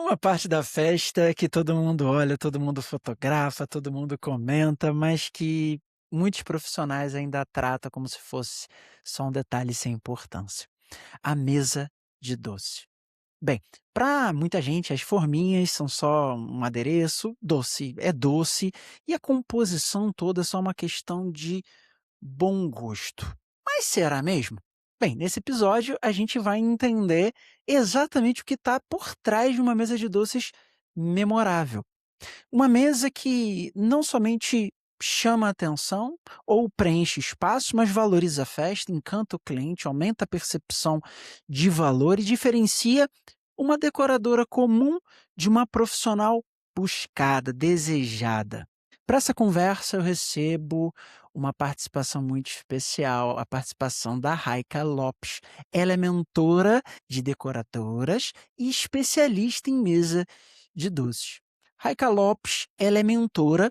uma parte da festa que todo mundo olha, todo mundo fotografa, todo mundo comenta, mas que muitos profissionais ainda tratam como se fosse só um detalhe sem importância. A mesa de doce. Bem, para muita gente as forminhas são só um adereço, doce é doce, e a composição toda é só uma questão de bom gosto. Mas será mesmo? Bem, nesse episódio a gente vai entender exatamente o que está por trás de uma mesa de doces memorável. Uma mesa que não somente chama a atenção ou preenche espaço, mas valoriza a festa, encanta o cliente, aumenta a percepção de valor e diferencia uma decoradora comum de uma profissional buscada, desejada. Para essa conversa, eu recebo uma participação muito especial, a participação da Raika Lopes. Ela é mentora de decoradoras e especialista em mesa de doces. Raika Lopes, ela é mentora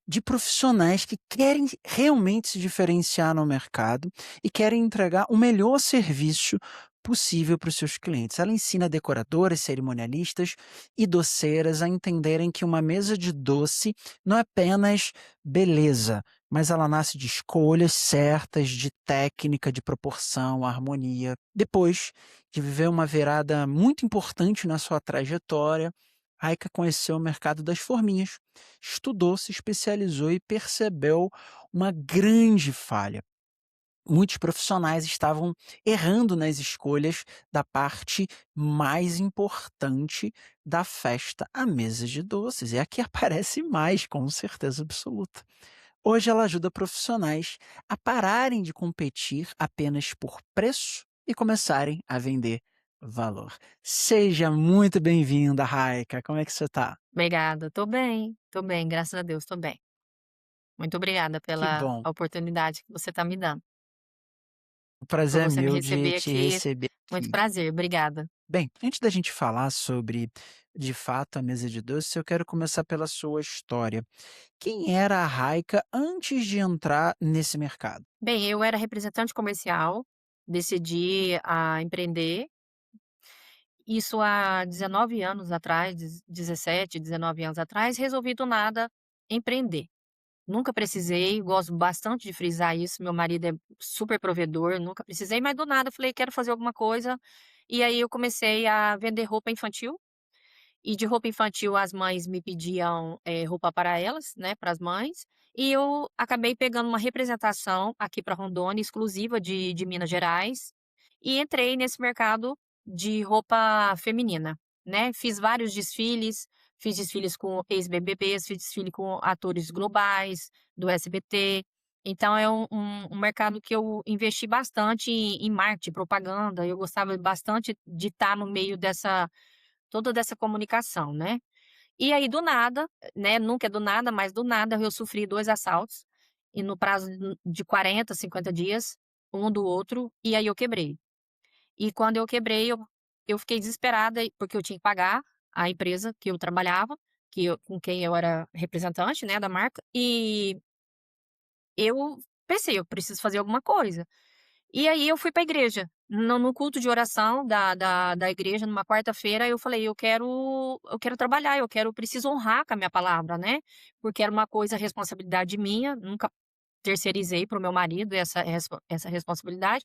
de profissionais que querem realmente se diferenciar no mercado e querem entregar o melhor serviço possível para os seus clientes. Ela ensina decoradoras, cerimonialistas e doceiras a entenderem que uma mesa de doce não é apenas beleza, mas ela nasce de escolhas certas, de técnica, de proporção, harmonia. Depois de viver uma virada muito importante na sua trajetória, Aika conheceu o mercado das forminhas, estudou, se especializou e percebeu uma grande falha. Muitos profissionais estavam errando nas escolhas da parte mais importante da festa, a mesa de doces. É a que aparece mais, com certeza absoluta. Hoje ela ajuda profissionais a pararem de competir apenas por preço e começarem a vender valor. Seja muito bem-vinda, Raika. Como é que você está? Obrigada, tô bem, graças a Deus, tô bem. Muito obrigada Que pela bom. oportunidade que você está me dando, O por prazer é você me meu de receber te aqui. receber Muito aqui. prazer, obrigada. Bem, antes da gente falar sobre, de fato, a mesa de doces, eu quero começar pela sua história. Quem era a Raika antes de entrar nesse mercado? Bem, eu era representante comercial, decidi a empreender, isso há 19 anos atrás, 17, 19 anos atrás, resolvi do nada empreender. Nunca precisei, gosto bastante de frisar isso, meu marido é super provedor, nunca precisei, mas do nada eu falei: "Quero fazer alguma coisa", e aí eu comecei a vender roupa infantil. E de roupa infantil as mães me pediam, roupa para elas, né, para as mães, e eu acabei pegando uma representação aqui para Rondônia, exclusiva de Minas Gerais, e entrei nesse mercado de roupa feminina, né. Fiz desfiles com ex-BBBs, fiz desfile com atores globais do SBT, então é um mercado que eu investi bastante em marketing, propaganda, eu gostava bastante de estar no meio dessa comunicação, né. E aí do nada, né, nunca é do nada, mas do nada eu sofri 2 assaltos, e no prazo de 40, 50 dias, um do outro, e aí eu quebrei. E quando eu quebrei, eu fiquei desesperada, porque eu tinha que pagar a empresa que eu trabalhava, com quem eu era representante, né, da marca, e eu pensei: "Eu preciso fazer alguma coisa". E aí eu fui para a igreja, no culto de oração da igreja, numa quarta-feira, eu falei: "Eu quero trabalhar, preciso honrar com a minha palavra, né", porque era uma coisa responsabilidade minha, nunca terceirizei para o meu marido essa responsabilidade.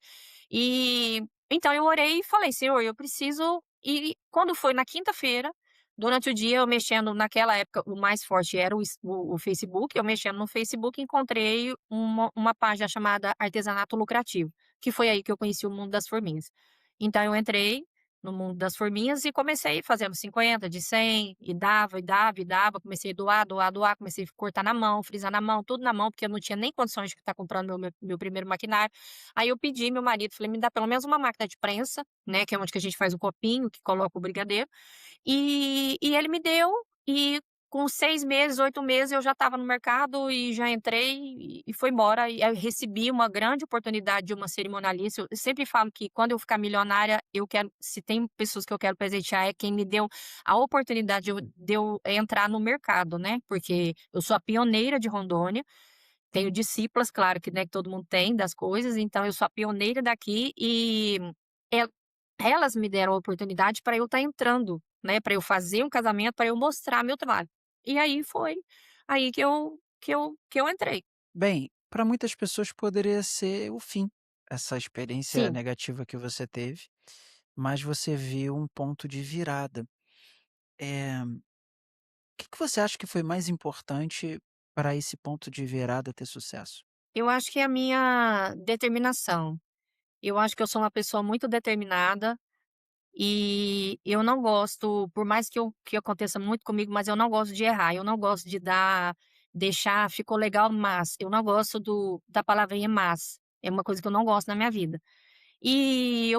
E então eu orei e falei: "Senhor, eu preciso", e quando foi na quinta-feira, durante o dia eu mexendo, naquela época o mais forte era o Facebook, eu mexendo no Facebook encontrei uma página chamada Artesanato Lucrativo, que foi aí que eu conheci o mundo das forminhas. Então eu entrei no mundo das forminhas e comecei fazendo 50, de 100, e dava, e dava, e dava, comecei a doar, doar, doar, comecei a cortar na mão, frisar na mão, tudo na mão, porque eu não tinha nem condições de estar comprando meu primeiro maquinário. Aí eu pedi meu marido, falei: "Me dá pelo menos uma máquina de prensa", né, que é onde que a gente faz o copinho, que coloca o brigadeiro, e ele me deu, e com 6 meses, 8 meses eu já estava no mercado e já entrei e foi embora. E aí eu recebi uma grande oportunidade de uma cerimonialista. Eu sempre falo que quando eu ficar milionária, eu quero, se tem pessoas que eu quero presentear, é quem me deu a oportunidade de eu entrar no mercado, né, porque eu sou a pioneira de Rondônia, tenho discípulas, claro que, né, que todo mundo tem das coisas, então eu sou a pioneira daqui, e el elas me deram a oportunidade para eu estar entrando né, para eu fazer um casamento, para eu mostrar meu trabalho. E aí foi aí que eu entrei. Bem, para muitas pessoas poderia ser o fim, essa experiência Sim, negativa que você teve, mas você viu um ponto de virada. O que você acha que foi mais importante para esse ponto de virada ter sucesso? eu acho que é a minha determinação. Eu acho que eu sou uma pessoa muito determinada. E eu não gosto, por mais que aconteça muito comigo, mas eu não gosto de errar, eu não gosto de deixar "ficou legal, mas", eu não gosto da palavrinha "mas", é uma coisa que eu não gosto na minha vida. E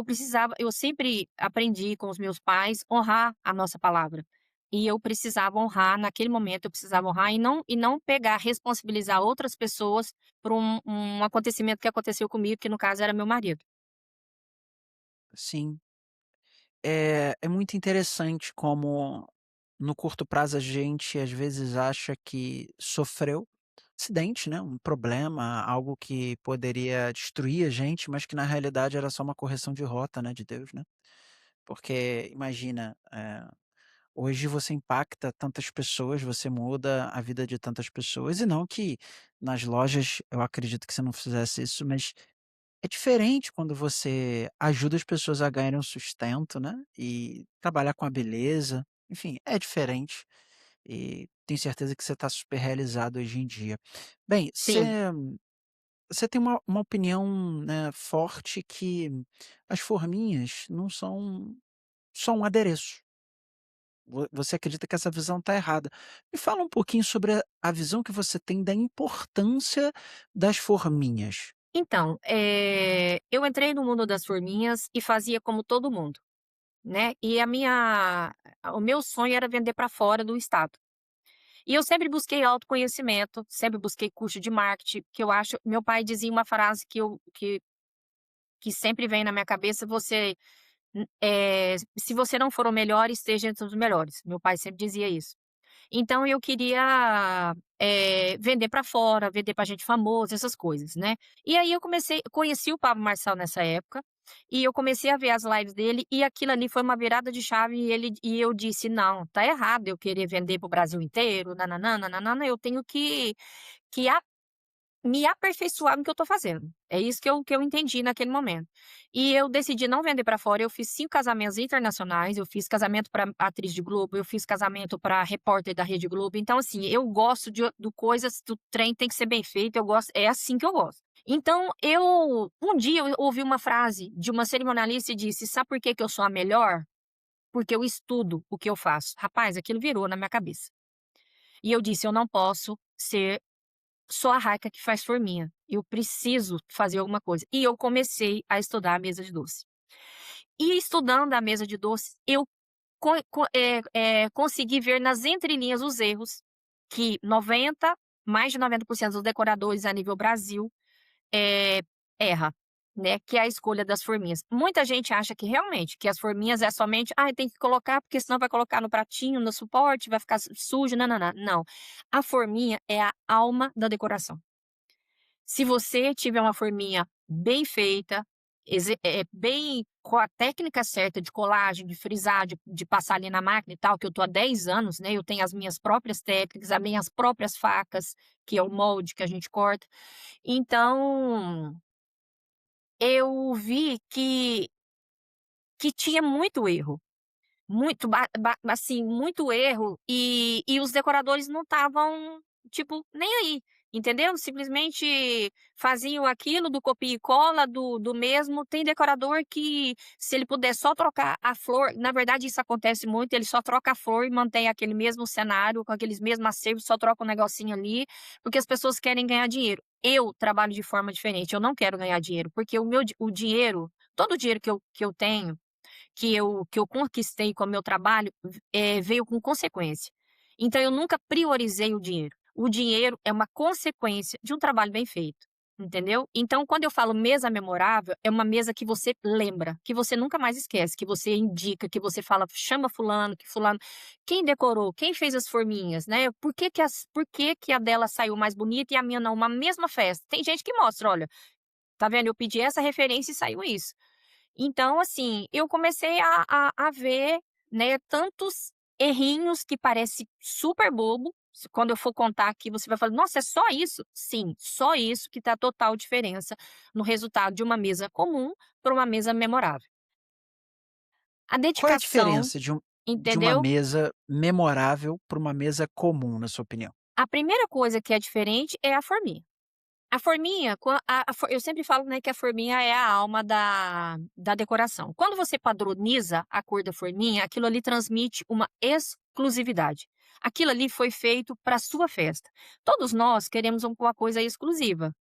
eu sempre aprendi com os meus pais honrar a nossa palavra. E eu precisava honrar, naquele momento eu precisava honrar e não pegar, responsabilizar outras pessoas por um acontecimento que aconteceu comigo, que no caso era meu marido. Sim, é muito interessante como no curto prazo a gente às vezes acha que sofreu acidente, né, um problema, algo que poderia destruir a gente, mas que na realidade era só uma correção de rota, né, de Deus, né. Porque imagina, hoje você impacta tantas pessoas, você muda a vida de tantas pessoas, e não que nas lojas eu acredito que você não fizesse isso, mas é diferente quando você ajuda as pessoas a ganharem um sustento, né, e trabalhar com a beleza, enfim, é diferente. E tenho certeza que você está super realizado hoje em dia. Bem, Sim. você tem uma opinião, né, forte que as forminhas não são só um adereço. Você acredita que essa visão está errada. Me fala um pouquinho sobre a visão que você tem da importância das forminhas. Então, eu entrei no mundo das forminhas e fazia como todo mundo, né, e o meu sonho era vender para fora do estado. E eu sempre busquei autoconhecimento, sempre busquei curso de marketing, que eu acho meu pai dizia uma frase que sempre vem na minha cabeça: "Se você não for o melhor, esteja entre os melhores". Meu pai sempre dizia isso. Então eu queria, vender para fora, vender para gente famosa, essas coisas, né. E aí eu conheci o Pablo Marçal nessa época, e eu comecei a ver as lives dele, e aquilo ali foi uma virada de chave, e eu disse: "Não, tá errado eu querer vender para o Brasil inteiro, nã-nã-nã, nã eu tenho que me aperfeiçoar no que eu tô fazendo". É isso que eu entendi naquele momento. E eu decidi não vender pra fora, eu fiz 5 casamentos internacionais, eu fiz casamento pra atriz de Globo, eu fiz casamento pra repórter da Rede Globo, então assim, eu gosto do coisas do trem tem que ser bem feito, eu gosto é assim que eu gosto. Então um dia eu ouvi uma frase de uma cerimonialista e disse: "Sabe por que que eu sou a melhor? Porque eu estudo o que eu faço". Rapaz, aquilo virou na minha cabeça. E eu disse: "Eu não posso ser sou a Raika que faz forminha, eu preciso fazer alguma coisa". E eu comecei a estudar a mesa de doce. E estudando a mesa de doce, eu consegui ver nas entrelinhas os erros que mais de 90% dos decoradores a nível Brasil, eh, erra, né, que é a escolha das forminhas. Muita gente acha que realmente, que as forminhas é somente: "Ai, tem que colocar, porque senão vai colocar no pratinho, no suporte, vai ficar sujo, nã-nã-nã". Não, a forminha é a alma da decoração. Se você tiver uma forminha bem feita, bem com a técnica certa de colagem, de frisar, de passar ali na máquina e tal, que eu tô há 10 anos, né, eu tenho as minhas próprias técnicas, as minhas próprias facas, que é o molde que a gente corta. Então, eu vi que tinha muito erro. Muito assim, muito erro, e os decoradores não estavam, tipo, nem aí, entendeu? Simplesmente faziam aquilo do copia e cola, do mesmo. Tem decorador que, se ele puder só trocar a flor, na verdade isso acontece muito, ele só troca a flor e mantém aquele mesmo cenário, com aqueles mesmos acervos, só troca um negocinho ali, porque as pessoas querem ganhar dinheiro. Eu trabalho de forma diferente, eu não quero ganhar dinheiro, porque o dinheiro, todo o dinheiro que eu tenho, que eu conquistei com o meu trabalho, veio com consequência. Então eu nunca priorizei o dinheiro. O dinheiro é uma consequência de um trabalho bem feito, entendeu? Então quando eu falo mesa memorável, é uma mesa que você lembra, que você nunca mais esquece, que você indica, que você fala: "Chama fulano, que fulano", quem decorou, quem fez as forminhas, né, por que que a dela saiu mais bonita e a minha não, uma mesma festa. Tem gente que mostra: "Olha, tá vendo, eu pedi essa referência e saiu isso". Então, assim, eu comecei a ver, né, tantos errinhos que parece super bobo, quando eu for contar aqui você vai falar: "Nossa, é só isso?". Sim, só isso que tá a total diferença no resultado de uma mesa comum para uma mesa memorável. A Qual é a dedicação, diferença de uma entendeu? mesa memorável para uma mesa comum, na sua opinião? A primeira coisa que é diferente é a forminha. A forminha, quan a for eu sempre falo, né, que a forminha é a alma da decoração. Quando você padroniza a cor da forminha, aquilo ali transmite uma exclusividade. Aquilo ali foi feito para sua festa. Todos nós queremos uma coisa exclusiva.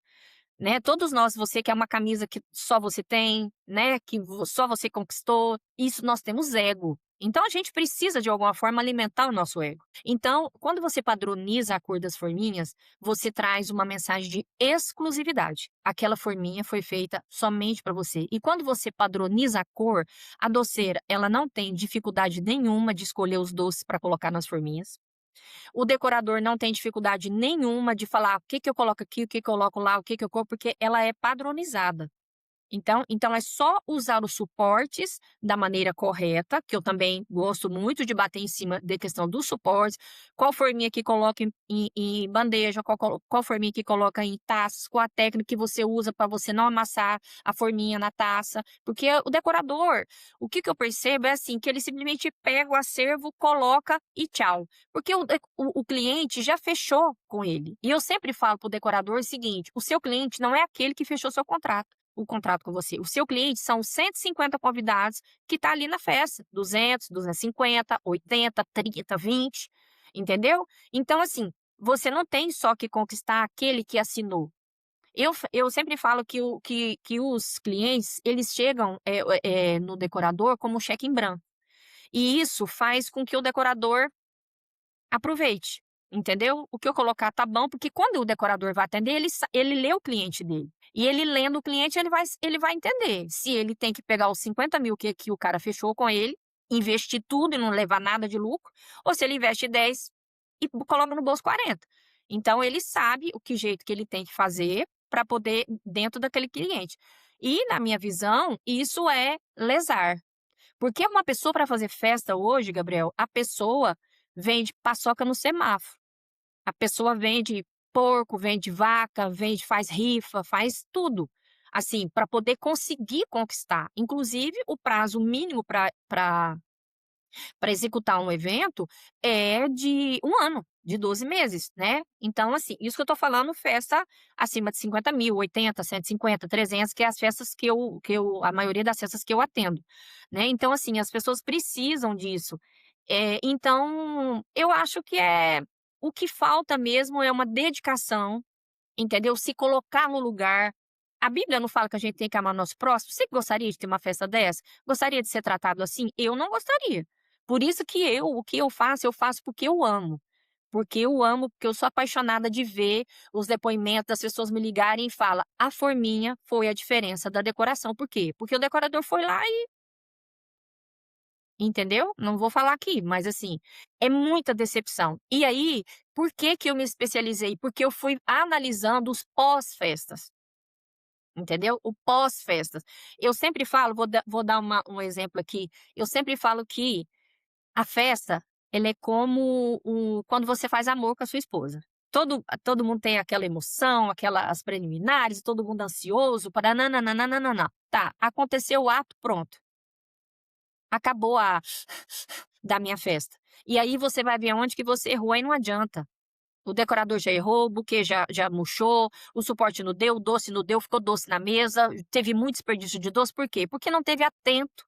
Né, todos nós, você quer uma camisa que só você tem, né, que só você conquistou, isso nós temos ego. Então a gente precisa de alguma forma alimentar o nosso ego. Então, quando você padroniza a cor das forminhas, você traz uma mensagem de exclusividade. Aquela forminha foi feita somente para você. E quando você padroniza a cor, a doceira, ela não tem dificuldade nenhuma de escolher os doces para colocar nas forminhas. O decorador não tem dificuldade nenhuma de falar: "O que que eu coloco aqui, o que que eu coloco lá, o que que eu coloco", porque ela é padronizada. Então é só usar os suportes da maneira correta, que eu também gosto muito de bater em cima da questão dos suportes, qual forminha que coloca em bandeja, qual forminha que coloca em taças, qual a técnica que você usa para você não amassar a forminha na taça, porque o decorador, o que que eu percebo é assim, que ele simplesmente pega o acervo, coloca e tchau, porque o cliente já fechou com ele. E eu sempre falo para o decorador o seguinte: "O seu cliente não é aquele que fechou seu contrato o contrato com você. O seu cliente são 150 convidados que tá ali na festa, 200, 250, 80, 30, 20, entendeu? Então, assim, você não tem só que conquistar aquele que assinou. Eu sempre falo que os clientes, eles chegam, no decorador como um cheque em branco. E isso faz com que o decorador aproveite, entendeu? O que eu colocar tá bom, porque quando o decorador vai atender, ele lê o cliente dele. E ele lendo o cliente, ele vai entender se ele tem que pegar os 50.000 que o cara fechou com ele, investir tudo e não levar nada de lucro, ou se ele investe 10 e coloca no bolso 40. Então ele sabe o que jeito que ele tem que fazer para poder dentro daquele cliente. E na minha visão, isso é lesar. Porque uma pessoa para fazer festa hoje, Gabriel, a pessoa vende paçoca no semáforo. A pessoa vende porco, vende vaca, vende faz rifa, faz tudo, assim, para poder conseguir conquistar. Inclusive, o prazo mínimo para executar um evento é de 1 ano, de 12 meses, né. Então, assim, isso que eu tô falando festa acima de 50.000, 80, 150, 300, que é as festas que eu a maioria das festas que eu atendo, né. Então, assim, as pessoas precisam disso. Então, eu acho que o que falta mesmo é uma dedicação, entendeu, se colocar no lugar. A Bíblia não fala que a gente tem que amar nosso próximo? Você gostaria de ter uma festa dessa? Gostaria de ser tratado assim? Eu não gostaria. Por isso que o que eu faço porque eu amo. Porque eu amo, porque eu sou apaixonada de ver os depoimentos das pessoas me ligarem e fala: "A forminha foi a diferença da decoração". Por quê? Porque o decorador foi lá e entendeu? Não vou falar aqui, mas assim, é muita decepção. E aí, por que que eu me especializei? Porque eu fui analisando os pós-festas. Entendeu? O pós-festas. Eu sempre falo, vou dar um exemplo aqui, eu sempre falo que a festa, ela é como quando você faz amor com a sua esposa. Todo mundo tem aquela emoção, aquelas preliminares, todo mundo ansioso para nã-nã-nã-nã-nã-nã. Tá, aconteceu o ato, pronto, acabou a da minha festa. E aí você vai ver aonde que você errou, aí não adianta. O decorador já errou, o buquê já murchou, o suporte não deu, o doce não deu, ficou doce na mesa, teve muito desperdício de doce, por quê? Porque não teve atento,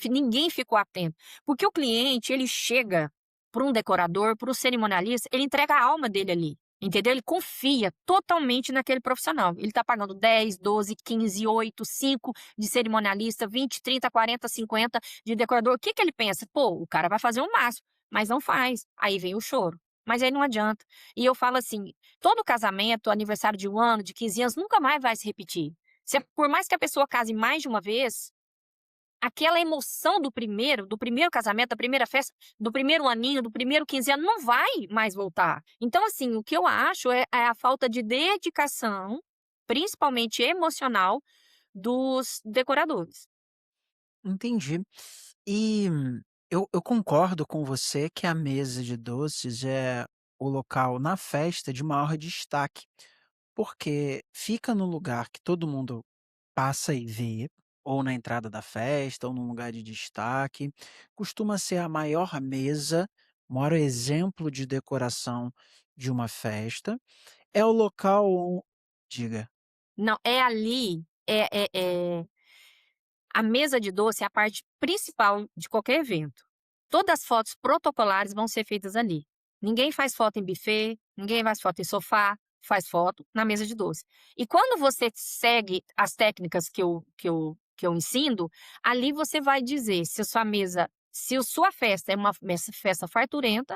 ninguém ficou atento. Porque o cliente, ele chega para um decorador, para o cerimonialista, ele entrega a alma dele ali, entendeu? Ele confia totalmente naquele profissional. Ele está pagando 10, 12, 15, 8, 5 de cerimonialista, 20, 30, 40, 50 de decorador. O que que ele pensa? Pô, o cara vai fazer o máximo, mas não faz. Aí vem o choro. Mas aí não adianta. E eu falo assim, todo casamento, aniversário de 1 ano, de 15 anos, nunca mais vai se repetir. Por mais que a pessoa case mais de uma vez, aquela emoção do primeiro casamento, da primeira festa, do primeiro aninho, do primeiro 15 anos, não vai mais voltar. Então, assim, o que eu acho é a falta de dedicação, principalmente emocional, dos decoradores. Entendi. E Eu concordo com você que a mesa de doces é o local na festa de maior destaque, porque fica no lugar que todo mundo passa e vê, ou na entrada da festa, ou num lugar de destaque. Costuma ser a maior mesa, o maior exemplo de decoração de uma festa. É o local on diga. Não, é ali, a mesa de doce é a parte principal de qualquer evento. Todas as fotos protocolares vão ser feitas ali. Ninguém faz foto em buffet, ninguém faz foto em sofá, faz foto na mesa de doce. E quando você segue as técnicas que eu ensino, ali você vai dizer se a sua mesa se a sua festa é uma festa farturenta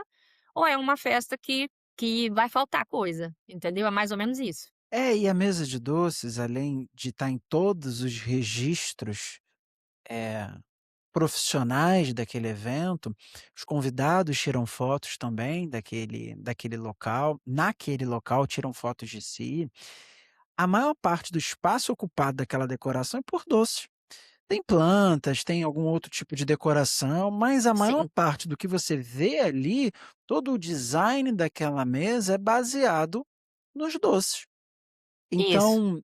ou é uma festa que vai faltar coisa, entendeu? É mais ou menos isso. É, e a mesa de doces, além de estar em todos os registros, eh, profissionais daquele evento, os convidados tiram fotos também daquele local, naquele local tiram fotos de si. A maior parte do espaço ocupado daquela decoração é por doces. Tem plantas, tem algum outro tipo de decoração, mas a maior Sim, parte do que você vê ali, todo o design daquela mesa é baseado nos doces. isso. Então,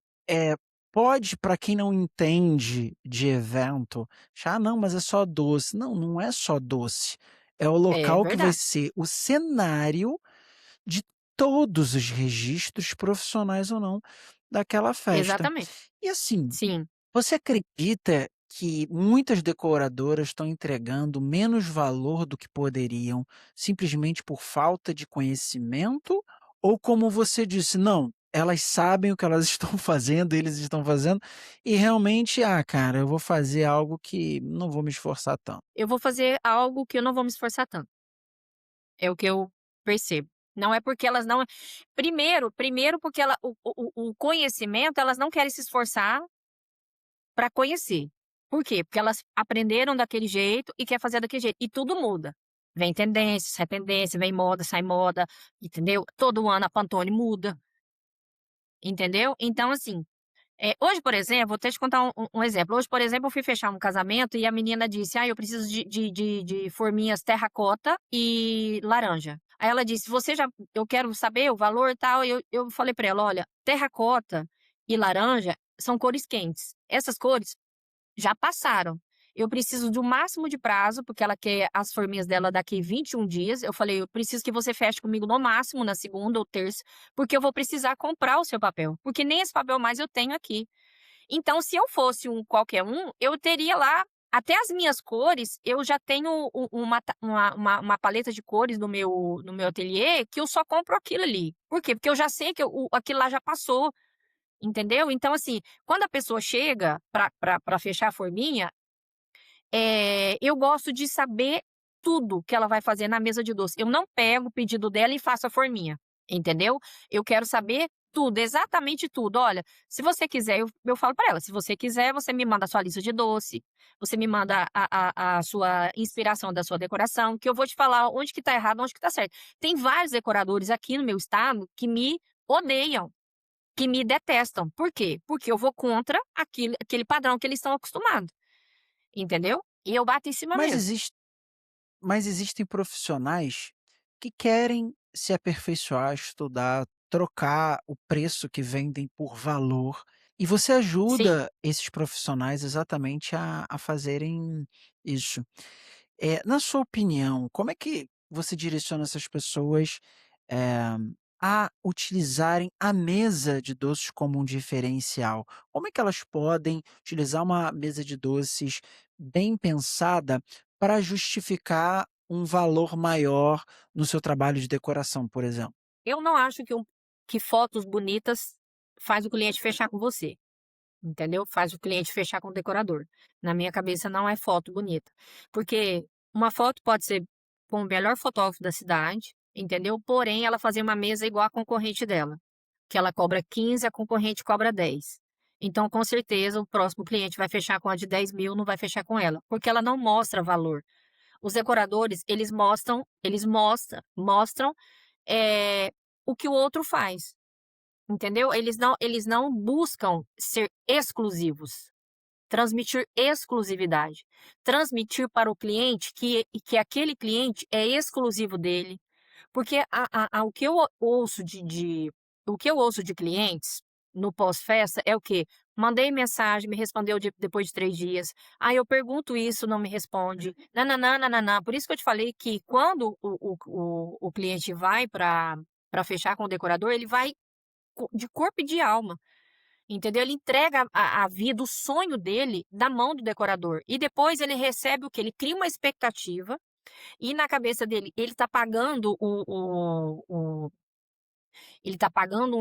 pode para quem não entende de evento, achar: "Ah, não, mas é só doce". Não, não é só doce. É o É local que vai verdade. ser o cenário de todos os registros, profissionais ou não, daquela festa. Exatamente. E assim, Sim. você acredita que muitas decoradoras estão entregando menos valor do que poderiam, simplesmente por falta de conhecimento? Ou como você disse, não, elas sabem o que elas estão fazendo, eles estão fazendo, e realmente, ah, cara, eu vou fazer algo que não vou me esforçar tanto. Eu vou fazer algo que eu não vou me esforçar tanto, é o que eu percebo. Não é porque elas não primeiro porque o conhecimento, elas não querem se esforçar para conhecer. Por quê? Porque elas aprenderam daquele jeito e quer fazer daquele jeito, e tudo muda. Vem tendência, sai tendência, vem moda, sai moda, entendeu? Todo ano a Pantone muda, entendeu? Então assim, hoje, por exemplo, vou até te contar um exemplo. Hoje, por exemplo, eu fui fechar um casamento e a menina disse: "Ah, eu preciso de forminhas terracota e laranja". Aí ela disse: "Você já eu quero saber o valor, e tal". Eu falei pra ela: "Olha, terracota e laranja são cores quentes. Essas cores já passaram. Eu preciso de um máximo de prazo, porque ela quer as forminhas dela daqui 21 dias". Eu falei: "Eu preciso que você feche comigo no máximo na segunda ou terça, porque eu vou precisar comprar o seu papel, porque nem esse papel mais eu tenho aqui". Então, se eu fosse um qualquer um, eu teria lá até as minhas cores, eu já tenho uma paleta de cores no meu ateliê, que eu só compro aquilo ali. Por quê? Porque eu já sei que aquilo lá já passou, entendeu? Então, assim, quando a pessoa chega para fechar a forminha, eu gosto de saber tudo que ela vai fazer na mesa de doce. Eu não pego o pedido dela e faço a forminha, entendeu? Eu quero saber tudo, exatamente tudo. "Olha, se você quiser", eu falo para ela: "Se você quiser, você me manda a sua lista de doce, você me manda a sua inspiração da sua decoração, que eu vou te falar onde que tá errado, onde que tá certo". Tem vários decoradores aqui no meu estado que me odeiam, que me detestam. Por quê? Porque eu vou contra aquele padrão que eles estão acostumados, entendeu? E eu bato em cima Mas mesmo. existe Mas existem profissionais que querem se aperfeiçoar, estudar, trocar o preço que vendem por valor, e você Sim. ajuda esses profissionais exatamente a fazerem isso. Na sua opinião, como é que você direciona essas pessoas, eh, a utilizarem a mesa de doces como um diferencial? Como é que elas podem utilizar uma mesa de doces bem pensada para justificar um valor maior no seu trabalho de decoração, por exemplo? Eu não acho que fotos bonitas faz o cliente fechar com você, entendeu? Faz o cliente fechar com o decorador. Na minha cabeça não é foto bonita, porque uma foto pode ser com o melhor fotógrafo da cidade, entendeu? Porém, ela fazer uma mesa igual a concorrente dela, que ela cobra 15, a concorrente cobra 10. Então, com certeza, o próximo cliente vai fechar com a de 10.000, não vai fechar com ela, porque ela não mostra valor. Os decoradores, eles mostram, eh, o que o outro faz, entendeu? Eles não buscam ser exclusivos. transmitir exclusividade, transmitir para o cliente que aquele cliente é exclusivo dele, porque o que eu ouço o que eu ouço de clientes no pós-festa é o quê? Mandei mensagem, me respondeu depois de 3 dias. Aí eu pergunto isso, não me responde. Nã-nã-nã, nã-nã-nã. Por isso que eu te falei que quando o cliente vai para fechar com o decorador, ele vai de corpo e de alma, entendeu? Ele entrega a vida, o sonho dele na mão do decorador. E depois ele recebe o quê? Ele cria uma expectativa e na cabeça dele, ele tá pagando um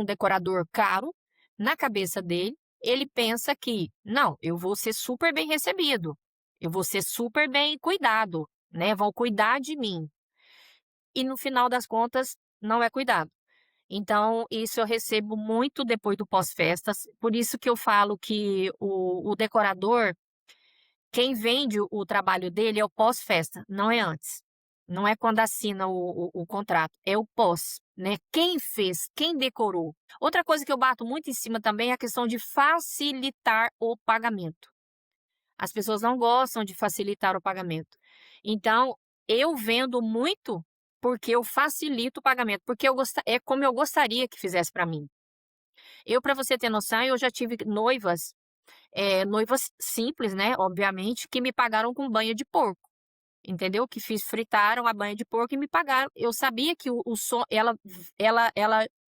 decorador caro, na cabeça dele, ele pensa que: "Não, eu vou ser super bem recebido, eu vou ser super bem cuidado, né, vão cuidar de mim". E no final das contas, não é cuidado. Então, isso eu recebo muito depois do pós-festas, por isso que eu falo que o decorador, quem vende o trabalho dele é o pós-festa, não é antes. Não é quando assina o contrato, é o pós, né. Quem fez, quem decorou. Outra coisa que eu bato muito em cima também é a questão de facilitar o pagamento. As pessoas não gostam de facilitar o pagamento. Então, eu vendo muito, porque eu facilito o pagamento, porque é como eu gostaria que fizesse para mim. Eu, para você ter noção, eu já tive noivas simples, né, obviamente, que me pagaram com banha de porco, entendeu? Que fritaram a banha de porco e me pagaram. Eu sabia que ela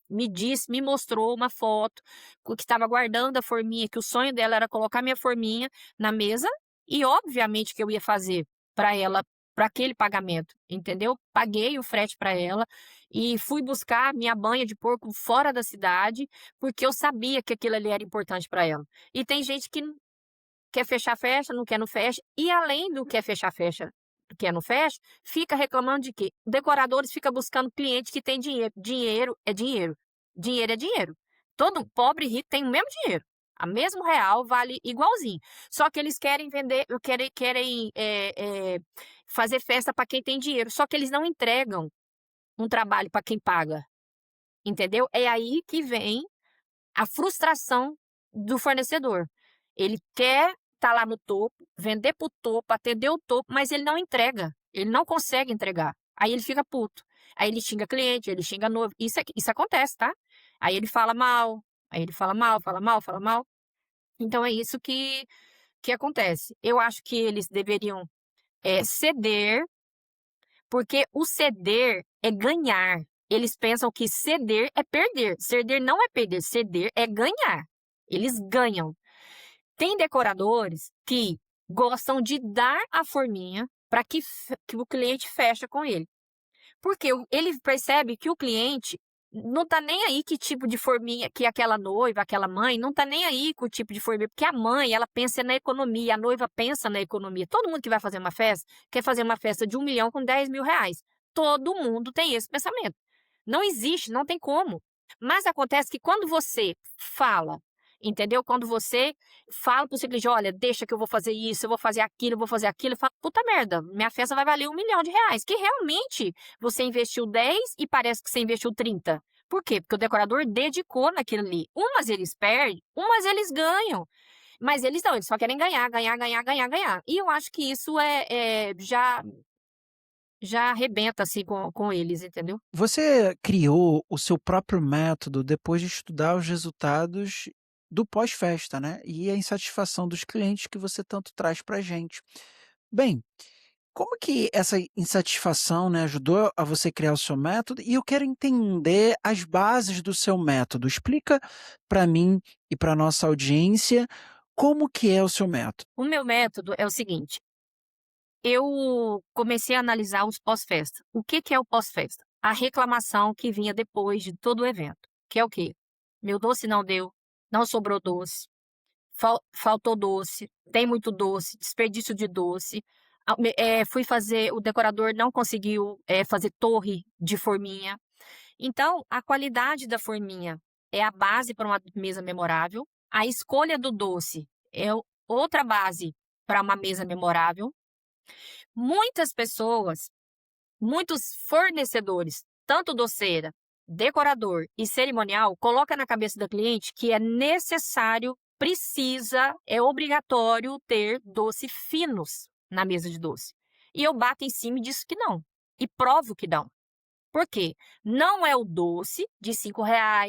me mostrou uma foto que estava guardando a forminha, que o sonho dela era colocar minha forminha na mesa e obviamente que eu ia fazer para ela, para aquele pagamento, entendeu? Paguei o frete para ela e fui buscar minha banha de porco fora da cidade, porque eu sabia que aquilo ali era importante para ela. E tem gente que quer fechar, fecha, não quer, não fecha. E além do quer fechar, fecha, quer não fecha, fica reclamando de quê? Decoradores fica buscando cliente que tem dinheiro. Dinheiro é dinheiro. Dinheiro é dinheiro. Todo pobre e rico tem o mesmo dinheiro. A mesmo real vale igualzinho. Só que eles querem vender, querem fazer festa para quem tem dinheiro. Só que eles não entregam um trabalho para quem paga. Entendeu? É aí que vem a frustração do fornecedor. Ele quer estar lá no topo, vender para o topo, atender o topo, mas ele não entrega, ele não consegue entregar. Aí ele fica puto, aí ele xinga cliente, ele xinga noivo, isso acontece, tá. Aí ele fala mal, aí ele fala mal, fala mal, fala mal. Então é isso que acontece. Eu acho que eles deveriam, ceder, porque o ceder é ganhar. Eles pensam que ceder é perder. Ceder não é perder, ceder é ganhar. Eles ganham. Tem decoradores que gostam de dar a forminha para que o cliente fecha com ele. Porque ele percebe que o cliente não tá nem aí que tipo de forminha que aquela noiva, aquela mãe, não tá nem aí com o tipo de forminha, porque a mãe, ela pensa na economia, a noiva pensa na economia. Todo mundo que vai fazer uma festa, quer fazer uma festa de 1 milhão com 10 mil reais. Todo mundo tem esse pensamento. Não existe, não tem como. Mas acontece que quando você fala, entendeu? Quando você fala para o seu cliente: "Olha, deixa que eu vou fazer isso, eu vou fazer aquilo, eu vou fazer aquilo", fala: "Puta merda, minha festa vai valer 1 milhão de reais", que realmente você investiu 10 e parece que você investiu 30. Por quê? Porque o decorador dedicou naquilo ali. Umas eles perdem, umas eles ganham, mas eles não, eles só querem ganhar, ganhar, ganhar, ganhar, ganhar. E eu acho que isso já arrebenta, assim, com eles, entendeu? Você criou o seu próprio método depois de estudar os resultados do pós-festa, né, e a insatisfação dos clientes que você tanto traz pra gente. Bem, como que essa insatisfação, né, ajudou a você criar o seu método? E eu quero entender as bases do seu método. Explica para mim e para nossa audiência como que é o seu método. O meu método é o seguinte: eu comecei a analisar os pós-festa. O que que é o pós-festa? A reclamação que vinha depois de todo o evento, que é o quê? Meu doce não deu, não sobrou doce, faltou doce, tem muito doce, desperdício de doce. Fui fazer, o decorador não conseguiu, fazer torre de forminha. Então, a qualidade da forminha é a base para uma mesa memorável, a escolha do doce é outra base para uma mesa memorável. Muitas pessoas, muitos fornecedores, tanto doceira, decorador e cerimonial, coloca na cabeça da cliente que é necessário é obrigatório ter doce finos na mesa de doce. E eu bato em cima e digo que não. E provo que não. Por quê? Não é o doce de R$ 5,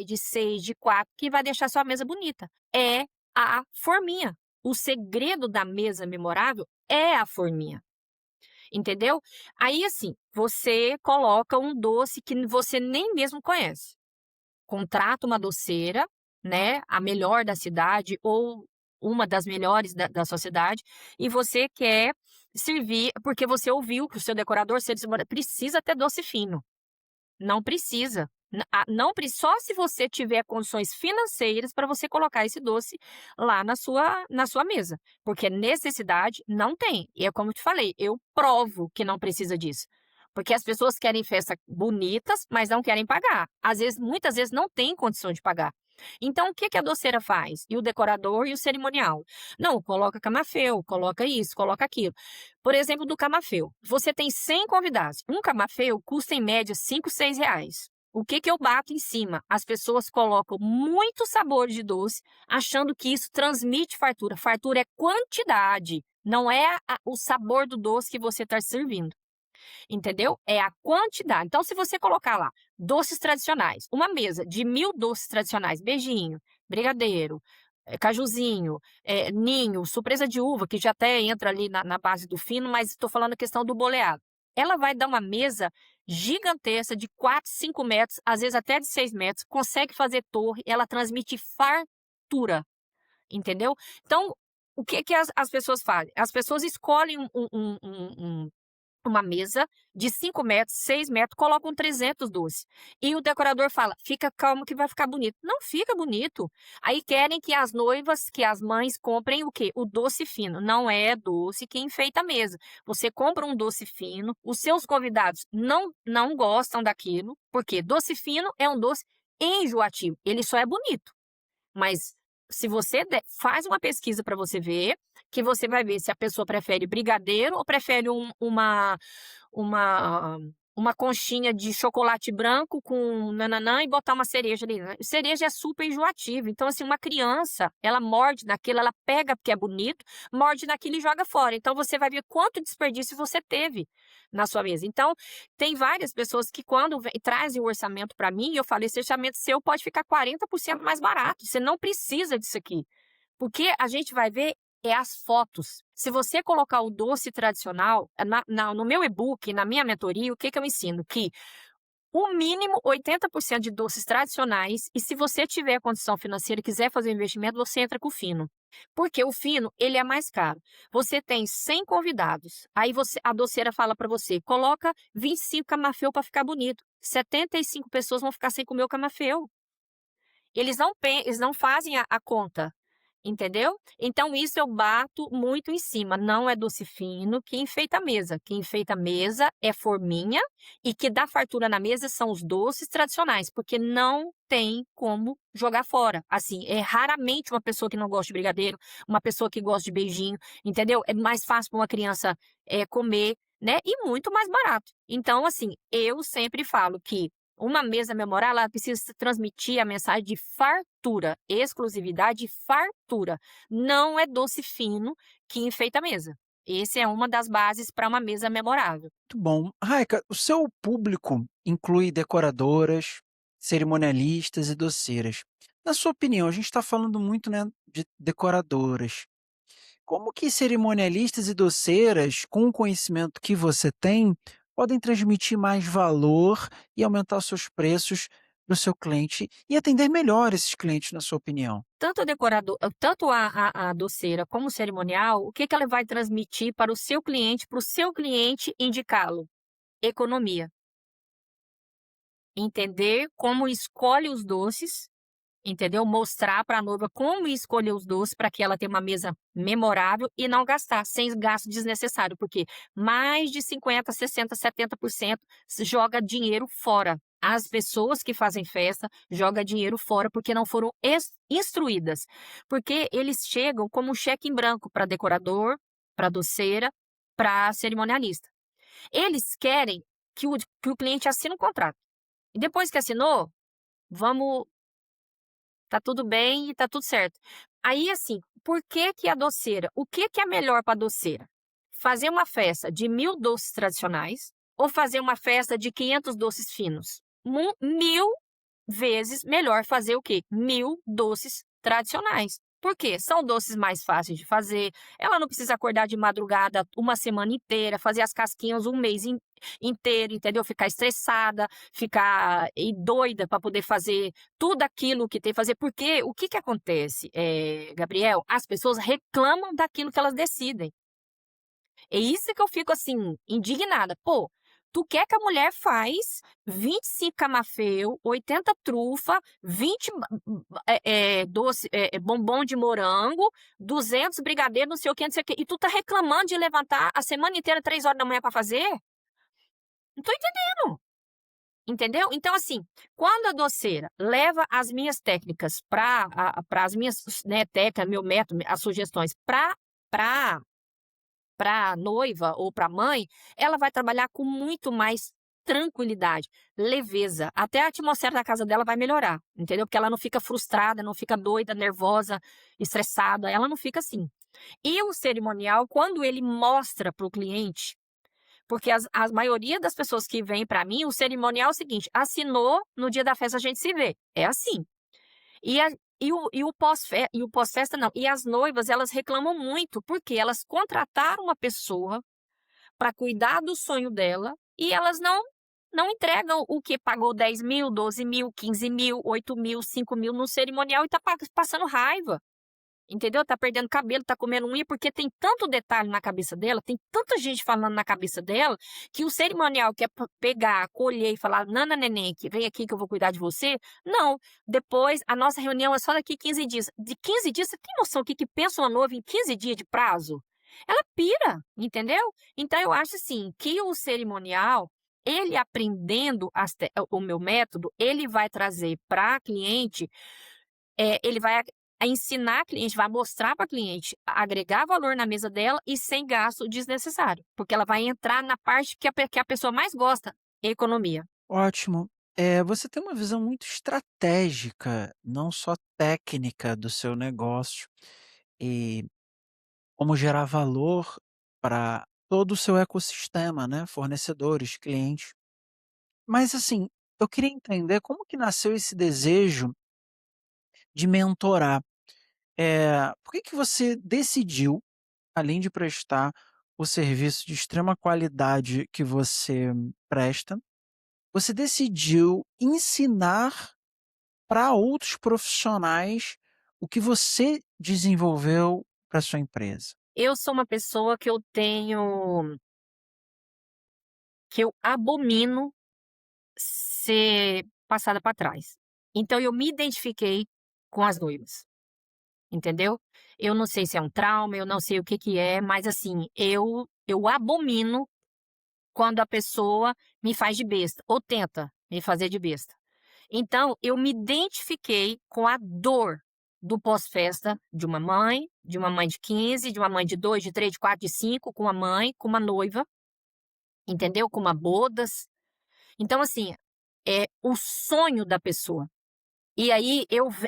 de 6, de 4 que vai deixar sua mesa bonita. É a forminha. O segredo da mesa memorável é a forminha. Entendeu? Aí, assim, você coloca um doce que você nem mesmo conhece. Contrata uma doceira, né, a melhor da cidade ou uma das melhores da sua cidade, e você quer servir porque você ouviu que o seu decorador, se ele disse: "Precisa ter doce fino". Não precisa. Não só se você tiver condições financeiras para você colocar esse doce lá na sua mesa, porque necessidade não tem. E é como eu te falei, eu provo que não precisa disso. Porque as pessoas querem festas bonitas, mas não querem pagar. Muitas vezes não tem condição de pagar. Então, o que que a doceira faz? E o decorador e o cerimonial? Não, coloca camafeu, coloca isso, coloca aquilo. Por exemplo, do camafeu. Você tem 100 convidados. Um camafeu custa em média R$ 5, R$ 6. O que que eu bato em cima? As pessoas colocam muito sabor de doce, achando que isso transmite fartura. Fartura é quantidade, não é o sabor do doce que você está servindo. Entendeu? É a quantidade. Então, se você colocar lá doces tradicionais, uma mesa de 1.000 doces tradicionais, beijinho, brigadeiro, cajuzinho, ninho, surpresa de uva, que já até entra ali na base do fino, mas estou falando a questão do boleado. Ela vai dar uma mesa gigantesca de 4, 5 metros, às vezes até de 6 metros, consegue fazer torre, ela transmite fartura, entendeu? Então, o que que as pessoas fazem? As pessoas escolhem uma mesa de 5 metros, 6 metros, colocam 300 doces. E o decorador fala: "Fica calmo que vai ficar bonito". Não fica bonito. Aí querem que as noivas, que as mães comprem o quê? O doce fino. Não é doce que enfeita a mesa. Você compra um doce fino, os seus convidados não gostam daquilo, porque doce fino é um doce enjoativo, ele só é bonito. Mas se você faz uma pesquisa para você ver, que você vai ver se a pessoa prefere brigadeiro ou prefere uma uma conchinha de chocolate branco com nananã e botar uma cereja ali, né. Cereja é super enjoativo, então, assim, uma criança, ela morde naquilo, ela pega porque é bonito, morde naquilo e joga fora. Então você vai ver quanto desperdício você teve na sua mesa. Então, tem várias pessoas que quando trazem o orçamento para mim, eu falo: "Esse orçamento seu pode ficar 40% mais barato, você não precisa disso aqui". Porque a gente vai ver as fotos. Se você colocar o doce tradicional, no meu e-book, na minha mentoria, o que que eu ensino? Que o mínimo 80% de doces tradicionais, e se você tiver condição financeira e quiser fazer um investimento, você entra com o fino. Porque o fino, ele é mais caro. Você tem 100 convidados, aí a doceira fala para você: "Coloca 25 camafeu para ficar bonito". 75 pessoas vão ficar sem comer o camafeu. Eles não fazem a conta, entendeu? Então isso eu bato muito em cima, não é doce fino que enfeita a mesa. Quem enfeita a mesa é forminha, e que dá fartura na mesa são os doces tradicionais, porque não tem como jogar fora. Assim, é raramente uma pessoa que não gosta de brigadeiro, uma pessoa que gosta de beijinho, entendeu? É mais fácil para uma criança, comer, né, e muito mais barato. Então, assim, eu sempre falo que uma mesa memorável, ela precisa transmitir a mensagem de fartura, exclusividade e fartura. Não é doce fino que enfeita a mesa. Esse é uma das bases para uma mesa memorável. Muito bom. Raika, o seu público inclui decoradoras, cerimonialistas e doceiras. Na sua opinião, a gente está falando muito, né, de decoradoras. Como que cerimonialistas e doceiras, com o conhecimento que você tem, podem transmitir mais valor e aumentar os seus preços para o seu cliente e atender melhor esses clientes, na sua opinião? Tanto a doceira como o cerimonial, o que que ela vai transmitir para o seu cliente indicá-lo? Economia. Entender como escolhe os doces. Entendeu? Mostrar para a noiva como escolher os doces para que ela tenha uma mesa memorável e não gastar, sem gasto desnecessário, porque mais de 50, 60, 70% joga dinheiro fora. As pessoas que fazem festa jogam dinheiro fora porque não foram instruídas. Porque eles chegam como um cheque em branco para decorador, para doceira, para cerimonialista. Eles querem que o cliente assine um contrato. E depois que assinou, vamos. Tá tudo bem e tá tudo certo. Aí, assim, por que que a doceira? O que que é melhor para doceira? Fazer uma festa de 1000 doces tradicionais ou fazer uma festa de 500 doces finos? 1000 vezes melhor fazer o quê? 1000 doces tradicionais. Por quê? São doces mais fáceis de fazer, ela não precisa acordar de madrugada uma semana inteira, fazer as casquinhas um mês inteiro, entendeu? Ficar estressada, ficar doida para poder fazer tudo aquilo que tem que fazer, porque o que que acontece, Gabriel? As pessoas reclamam daquilo que elas decidem. É isso que eu fico, assim, indignada. Pô, tu quer que a mulher faz 25 camafeu, 80 trufa, 20 doce, bombom de morango, 200 brigadeiro, não sei o quê, não sei o quê, e tu tá reclamando de levantar a semana inteira 3 horas da manhã para fazer? Não tô entendendo, entendeu? Então, assim, quando a doceira leva as minhas técnicas para as minhas, né, técnicas, meu método, as sugestões para para noiva ou para mãe, ela vai trabalhar com muito mais tranquilidade, leveza. Até a atmosfera da casa dela vai melhorar, entendeu? Porque ela não fica frustrada, não fica doida, nervosa, estressada, ela não fica assim. E o cerimonial, quando ele mostra para o cliente, porque a maioria das pessoas que vêm para mim, o cerimonial é o seguinte: assinou, no dia da festa a gente se vê. É assim. E a e o pós-festa não, e as noivas elas reclamam muito, porque elas contrataram uma pessoa para cuidar do sonho dela, e elas não entregam o que pagou 10.000, 12.000, 15.000, 8.000, 5.000 no cerimonial e tá passando raiva. Entendeu? Tá perdendo cabelo, tá comendo unha, porque tem tanto detalhe na cabeça dela, tem tanta gente falando na cabeça dela, que o cerimonial que é pra pegar, colher e falar: "Nana neném, que vem aqui que eu vou cuidar de você", não, depois a nossa reunião é só daqui 15 dias. De 15 dias, você tem noção o que que pensa uma noiva em 15 dias de prazo? Ela pira, entendeu? Então eu acho assim, que o cerimonial, ele aprendendo o meu método, ele vai trazer pra cliente, ele vai a ensinar a cliente, vai mostrar para a cliente, agregar valor na mesa dela e sem gasto desnecessário, porque ela vai entrar na parte que a pessoa mais gosta, economia. Ótimo. Você tem uma visão muito estratégica, não só técnica do seu negócio e como gerar valor para todo o seu ecossistema, né, fornecedores, clientes. Mas assim, eu queria entender como que nasceu esse desejo de mentorar. Por que que você decidiu, além de prestar o serviço de extrema qualidade que você presta, você decidiu ensinar para outros profissionais o que você desenvolveu para sua empresa? Eu sou uma pessoa que eu abomino ser passada para trás. Então eu me identifiquei com as noivas, entendeu? Eu não sei se é um trauma, eu não sei o que que é, mas assim, eu abomino quando a pessoa me faz de besta, ou tenta me fazer de besta. Então, eu me identifiquei com a dor do pós-festa de uma mãe de 15, de uma mãe de 2, de 3, de 4, de 5, com uma mãe, com uma noiva, entendeu? Com uma bodas. Então, assim, é o sonho da pessoa. E aí,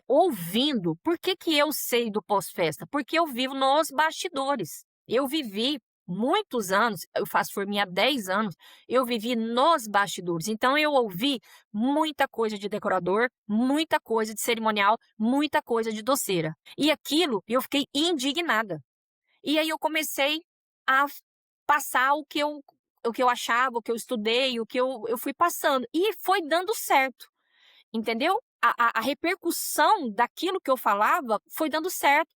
ouvindo, por que que eu sei do pós-festa? Porque eu vivo nos bastidores. Eu vivi muitos anos, eu faço forminha há 10 anos, eu vivi nos bastidores. Então, eu ouvi muita coisa de decorador, muita coisa de cerimonial, muita coisa de doceira. E aquilo, eu fiquei indignada. E aí, eu comecei a passar o que eu achava, o que eu estudei, o que eu fui passando. E foi dando certo. Entendeu? A repercussão daquilo que eu falava foi dando certo.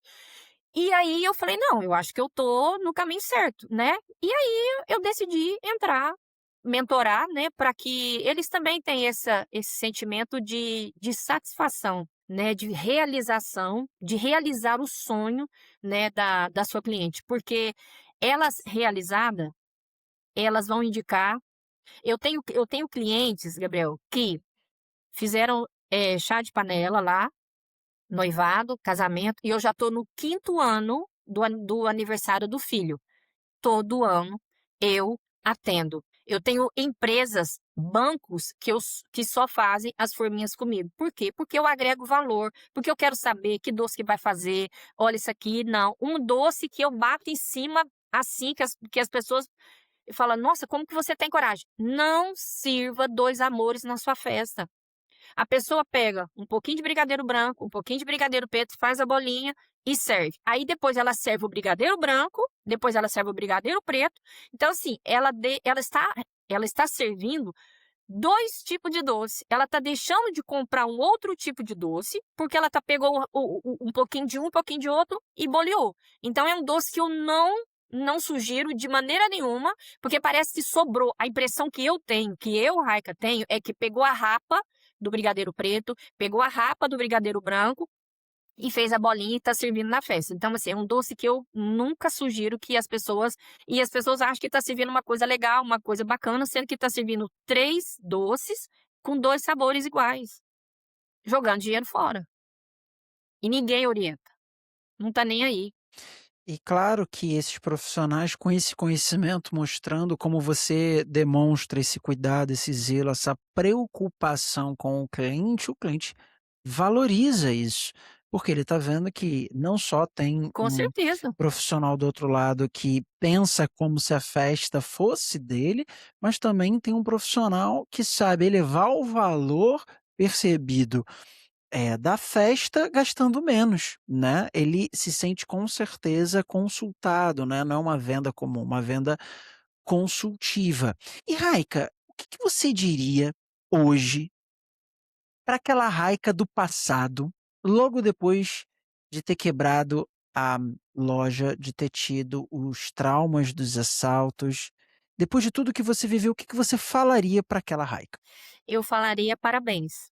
E aí eu falei: "Não, eu acho que eu tô no caminho certo", né. E aí eu decidi entrar, mentorar, né, para que eles também tenham esse sentimento de satisfação, né, de realização, de realizar o sonho, né, da sua cliente. Porque elas realizada, elas vão indicar. Eu tenho clientes, Gabriel, que fizeram, chá de panela lá, noivado, casamento, e eu já estou no 5º ano do aniversário do filho. Todo ano eu atendo. Eu tenho empresas bancos que só fazem as forminhas comigo. Por quê? Porque eu agrego valor, porque eu quero saber que doce que vai fazer, olha isso aqui, não, um doce que eu bato em cima, assim, que as pessoas falam: "Nossa, como que você tem coragem?". Não sirva 2 amores na sua festa. A pessoa pega um pouquinho de brigadeiro branco, um pouquinho de brigadeiro preto, faz a bolinha e serve. Aí depois ela serve o brigadeiro branco, depois ela serve o brigadeiro preto. Então assim, ela está servindo 2 tipos de doce. Ela está deixando de comprar um outro tipo de doce, porque ela pegou um pouquinho de um pouquinho de outro e boleou. Então é um doce que eu não sugiro de maneira nenhuma, porque parece que sobrou. A impressão que eu tenho, que eu, Raika, tenho, é que pegou a rapa do brigadeiro preto, pegou a rapa do brigadeiro branco e fez a bolinha e está servindo na festa. Então, assim, é um doce que eu nunca sugiro que as pessoas acham que está servindo uma coisa legal, uma coisa bacana, sendo que está servindo 3 doces com 2 sabores iguais, jogando dinheiro fora. E ninguém orienta, não está nem aí. E claro que esses profissionais com esse conhecimento, mostrando como você demonstra esse cuidado, esse zelo, essa preocupação com o cliente valoriza isso, porque ele está vendo que não só tem Com um certeza. profissional do outro lado que pensa como se a festa fosse dele, mas também tem um profissional que sabe elevar o valor percebido da festa gastando menos, né, ele se sente com certeza consultado, né, não é uma venda comum, uma venda consultiva. E Raika, o que que você diria hoje para aquela Raika do passado, logo depois de ter quebrado a loja, de ter tido os traumas dos assaltos, depois de tudo que você viveu, o que que você falaria para aquela Raika? Eu falaria: "Parabéns,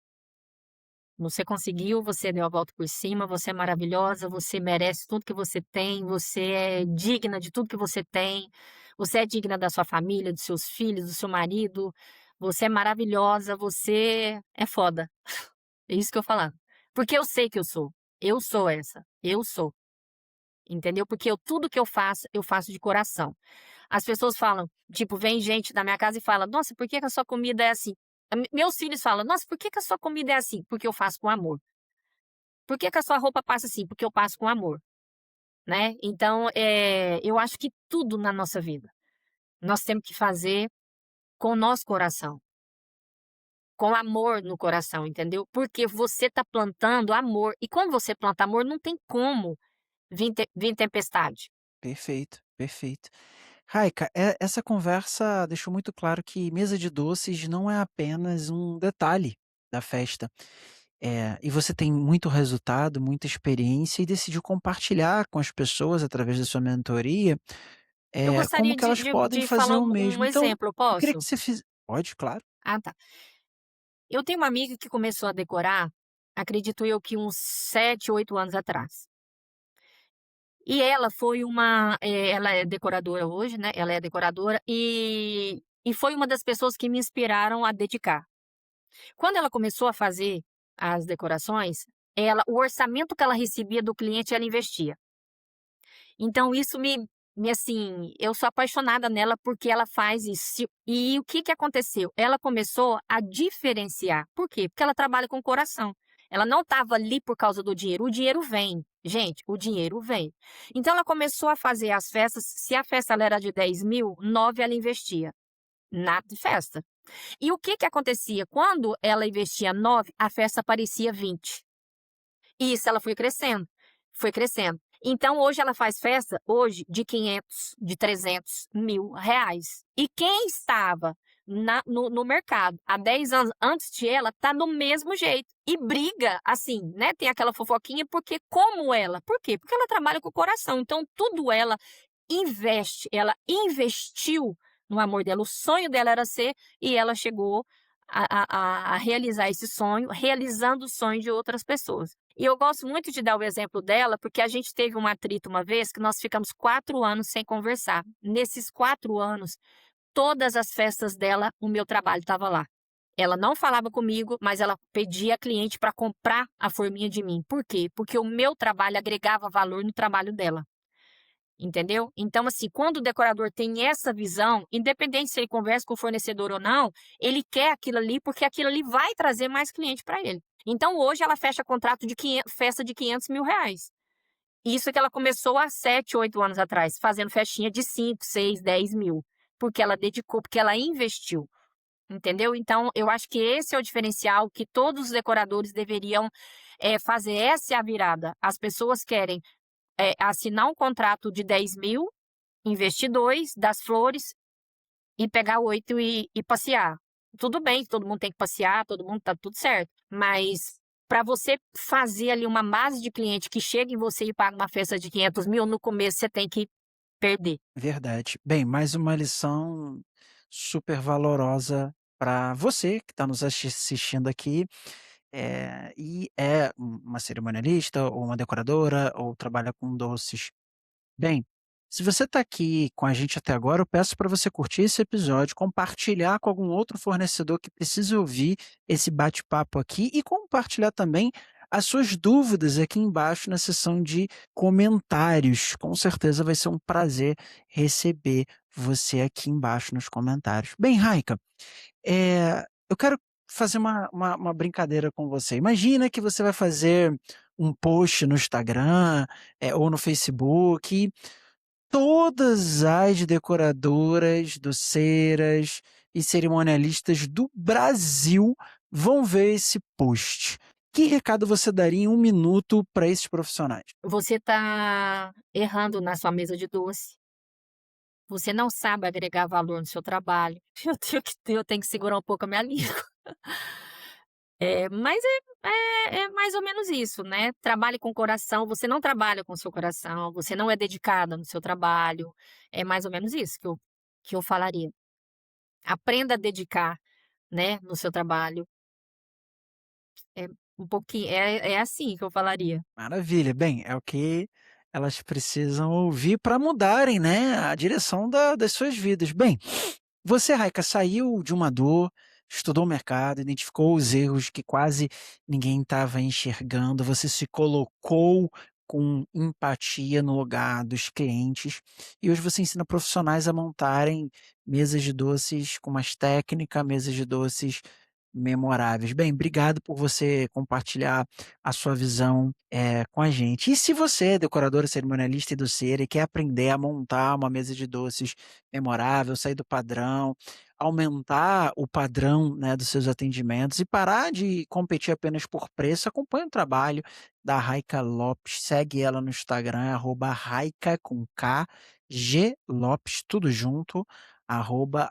você conseguiu, você deu a volta por cima, você é maravilhosa, você merece tudo que você tem, você é digna de tudo que você tem, você é digna da sua família, dos seus filhos, do seu marido, você é maravilhosa, você é foda". É isso que eu falava. Porque eu sei que eu sou essa, eu sou, entendeu? Porque tudo que eu faço de coração. As pessoas falam, tipo, vem gente na minha casa e fala: "Nossa, por que que a sua comida é assim?". Meus filhos falam: "Nossa, por que que a sua comida é assim?". Porque eu faço com amor. "Por que que a sua roupa passa assim?". Porque eu passo com amor, né. Então, eu acho que tudo na nossa vida, nós temos que fazer com o nosso coração, com amor no coração, entendeu? Porque você está plantando amor, e quando você planta amor não tem como vir tempestade. Perfeito, perfeito. Raika, essa conversa deixou muito claro que mesa de doces não é apenas um detalhe da festa. E você tem muito resultado, muita experiência e decidiu compartilhar com as pessoas através da sua mentoria, Eu como gostaria que de elas de podem de fazer falar o um mesmo. Então, exemplo, eu queria que posso? você fiz pode, claro. Ah, tá. Eu tenho uma amiga que começou a decorar, acredito eu que uns 7, 8 anos atrás. E ela foi ela é decoradora hoje, né, ela é decoradora, e foi uma das pessoas que me inspiraram a dedicar. Quando ela começou a fazer as decorações, o orçamento que ela recebia do cliente, ela investia. Então isso assim, eu sou apaixonada nela porque ela faz isso. E o que que aconteceu? Ela começou a diferenciar. Por quê? Porque ela trabalha com o coração. Ela não estava ali por causa do dinheiro. O dinheiro vem. Gente, o dinheiro vem. Então ela começou a fazer as festas. Se a festa ela era de 10.000, 9 ela investia na festa. E o que que acontecia? Quando ela investia 9, a festa parecia 20. E isso ela foi crescendo, foi crescendo. Então hoje ela faz festa, hoje, de 500, de 300, R$ 1.000. E quem estava no mercado há 10 anos antes de ela, tá do mesmo jeito. E briga, assim, né, tem aquela fofoquinha, porque como ela? Por quê? Porque ela trabalha com o coração, então tudo ela investiu no amor dela, o sonho dela era ser, e ela chegou a realizar esse sonho, realizando o sonho de outras pessoas. E eu gosto muito de dar o exemplo dela, porque a gente teve um atrito uma vez que nós ficamos 4 anos sem conversar. Nesses 4 anos, todas as festas dela, o meu trabalho estava lá. Ela não falava comigo, mas ela pedia a cliente para comprar a forminha de mim. Por quê? Porque o meu trabalho agregava valor no trabalho dela. entendeu? Então, assim, quando o decorador tem essa visão, independente se ele conversa com o fornecedor ou não, ele quer aquilo ali, porque aquilo ali vai trazer mais cliente para ele. Então hoje ela fecha contrato de festa de R$ 500.000. Isso que ela começou há 7, 8 anos atrás, fazendo festinha de 5, 6, 10 mil, porque ela dedicou, porque ela investiu, entendeu? Então eu acho que esse é o diferencial que todos os decoradores deveriam, fazer. Essa é a virada. As pessoas querem, assinar um contrato de 10 mil, investir 2 das flores e pegar 8 e passear. Tudo bem, todo mundo tem que passear, todo mundo tá tudo certo, mas para você fazer ali uma base de cliente que chega em você e paga uma festa de 500 mil, no começo você tem que perder. Verdade. Bem, mais uma lição super valorosa para você que está nos assistindo aqui, e é uma cerimonialista ou uma decoradora ou trabalha com doces. Bem, se você está aqui com a gente até agora, eu peço para você curtir esse episódio, compartilhar com algum outro fornecedor que precisa ouvir esse bate-papo aqui e compartilhar também as suas dúvidas aqui embaixo na seção de comentários. Com certeza vai ser um prazer receber você aqui embaixo nos comentários. Bem, Raika, eu quero fazer uma brincadeira com você. Imagina que você vai fazer um post no Instagram, ou no Facebook. Todas as decoradoras, doceiras e cerimonialistas do Brasil vão ver esse post. Que recado você daria em 1 minuto para esses profissionais? Você está errando na sua mesa de doce, você não sabe agregar valor no seu trabalho. Eu tenho que segurar um pouco a minha língua. Mas é mais ou menos isso, né, trabalhe com o coração, você não trabalha com o seu coração, você não é dedicada no seu trabalho, é mais ou menos isso que eu falaria. Aprenda a dedicar, né, no seu trabalho, é um pouquinho é assim que eu falaria. Maravilha. Bem, é o que elas precisam ouvir para mudarem, né, a direção das suas vidas. Bem, você, Raika, saiu de uma dor, estudou o mercado, identificou os erros que quase ninguém estava enxergando, você se colocou com empatia no lugar dos clientes e hoje você ensina profissionais a montarem mesas de doces com mais técnica, mesas de doces memoráveis. Bem, obrigado por você compartilhar a sua visão, com a gente. E se você é decoradora, cerimonialista e doceira e quer aprender a montar uma mesa de doces memorável, sair do padrão, aumentar o padrão, né, dos seus atendimentos e parar de competir apenas por preço, acompanhe o trabalho da Raika Lopes, segue ela no Instagram, Raika com K, G Lopes, tudo junto,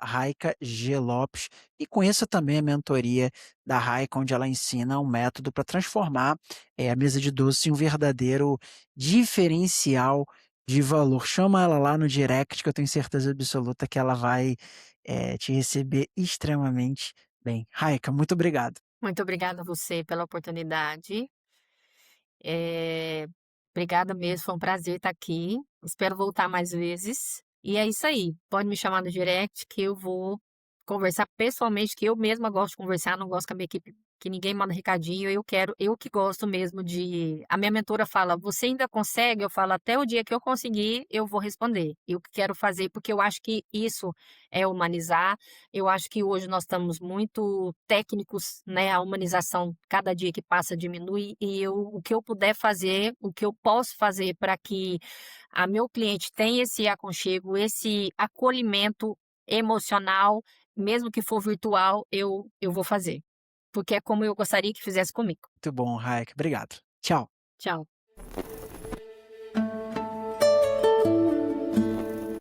Raika G Lopes, e conheça também a mentoria da Raika, onde ela ensina um método para transformar, a mesa de doce em um verdadeiro diferencial de valor. Chama ela lá no direct que eu tenho certeza absoluta que ela vai, te receber extremamente bem. Raika, muito obrigado. Muito obrigada a você pela oportunidade, eh, obrigada mesmo, foi um prazer estar aqui, espero voltar mais vezes. E é isso aí, pode me chamar no direct que eu vou conversar pessoalmente, que eu mesma gosto de conversar, não gosto que a minha equipe que ninguém manda recadinho, eu que gosto mesmo de a minha mentora fala: "Você ainda consegue?" Eu falo: "Até o dia que eu conseguir, eu vou responder, eu que quero fazer", porque eu acho que isso é humanizar, eu acho que hoje nós estamos muito técnicos, né, a humanização cada dia que passa diminui, e o que eu puder fazer, o que eu posso fazer para que a meu cliente tenha esse aconchego, esse acolhimento emocional, mesmo que for virtual, eu vou fazer, porque é como eu gostaria que fizesse comigo. Muito bom, Raika, obrigado. Tchau. Tchau.